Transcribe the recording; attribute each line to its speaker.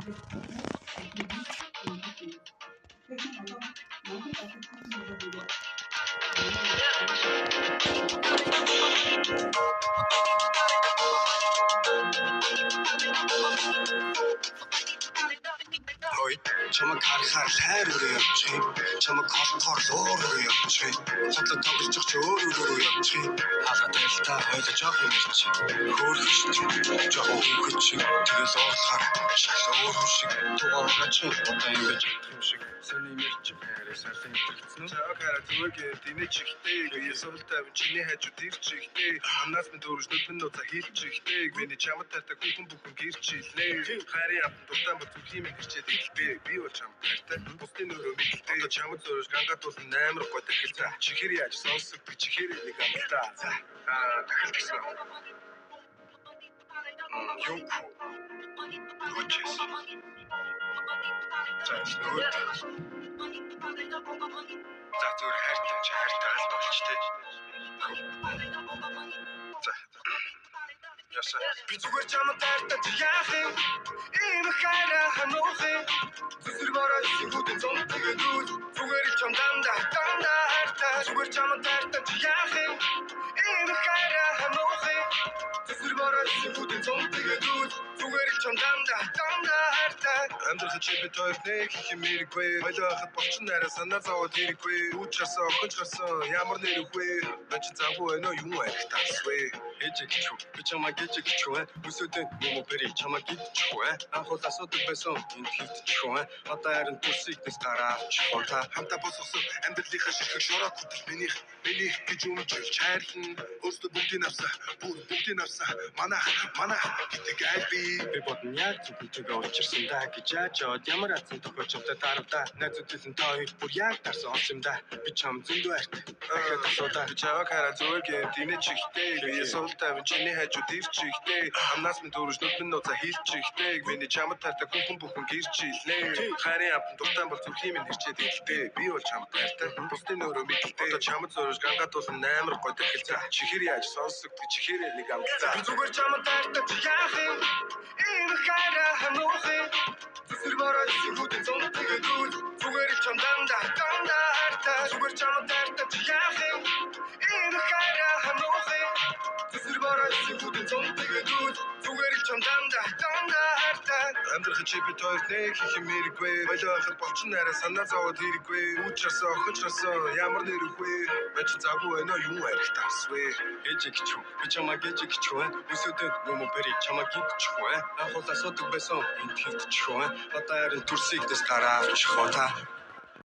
Speaker 1: Ой, чамаг харахаар хайр өрөө явчих. Чамаг холхоор лөөрөө явчих. Хотлоо тоглож ч өөрөө явчих. Хаалга байлтаа хойлож явах юм чи. Хөөрхөж жоохон хөвгөж тэгэл уурлахаар шал өөр шиг тугаарч одоо ингэж юм шиг. Сэний мэрч хайраа сарлан итгэцэн. Чагаар зүгээр динэ чихтэй. Ясуулт авч чиний хажууд ирчихтэй. Амнаас минь дөрөж нүдэн нуцаа хийчихтэй. Миний чамд тартаа бүхэн гэрчлээ. Хайрын амт дуртай бол зүрхийн минь гэрчээд хэлбэ. Би бол чамд тартаа бусдын өрөө мэдэлтэй. Одоо чамд зөрөж гангаатуулсан амар гой дахил. Чихэр яаж сонсогдчих чихэр нэг амтаа. Дахил гэсэн. Юу Нүчээс. За зүгээр хайртай ч хайртай аль болчтой. За. Яса. Би зүгээр чамд тартаж яах юм? Ийм хайраа хануух юм. Зүсэрбороо сигүүдэн зонтгээд үз. Зүгээр чамд дандаа хайртай. Зүгээр чамд тартаж яах юм? Ийм хайраа хануух юм. Зүсэрбороо сигүүдэн зонтгээд үз. Зүгээр чамд дандаа хайртай. Амьдрах чипэд хоёр нэг их юм хэрэггүй. Хойлоо хахад болчин нараа санаа зовоод хэрэггүй. Үүчрсэн охинч гарсан ямар нэр үгүй. Бач завгүй нөө юм арихтасвэ. Ээжиг чүү. Би чамаа гээж чүү. Өсөдөн юм бэрий чамаа гидчихвэ. Анхуул асуудаг байсан энд хөвдчихвэ. Одоо харин төсийг дэс гараач. Та хамтаа босгосон амьдралынхаа ширхэг шороо хөтөл минийх гэж өмжүүлж хайрлан. Өөртөө бүгдийг авсан. Манах гэдэг альби. Би бодно яг зүгтээ очирсан да гэж яачаад ямар азан тохиолдолтой дарамтаа найзуудын тоо бүр яг тарсан олсон да. Би чам зөндөө арт. Дахиад асуудаа. Би чаваа хараа зүгээр динэ чихтэй. Ясуултаа чиний хажууд ирчихтэй. Амнаас минь дөрөж нүдэн нуцаа хийчихтэй. Миний чамд тартаа бүхэн гэрчлээ. Хайрын амт дуртай бол зүрхийн минь хэрчээд хэлтэй. Би бол чамд тартаа бусдын өрөө мэдэлтэй. Одоо чамд зөрөж гангаатуулсан амар гой дахил. Чихэр яаж сонсогдчих чихэр нэг амтаа. Би зүгээр чамд тартаа яах юм? Ийм хайраа хануух юм. Зүсэрбороо сигүүдэн зонтгээд үз. Зүгээр чамд дандаа хайртай. Зүгээр чамд тартаа яах юм? Ийм хайраа хануух юм. Зүсэрбороо сигүүдэн зонтгээд үз. Зүгээр чамд дандаа хайртай. Амьдрах чипэд хоёр нэг их юм хэрэггүй. Хойлоо хахад болчин нараа санаа зовоод хэрэггүй. Үүчрсэн охинч гарсан ямар нэр үгүй. Бач завгүй нөө юм арихтасвэ. Ээжиг чүү. Би чамаа гээж чүү. Өсөдөн юм бэрий чамаа гидчихвэ. Анхуул асуудаг байсан энд хөвдчихвэ. Одоо харин төрсийг дэс гараач. Та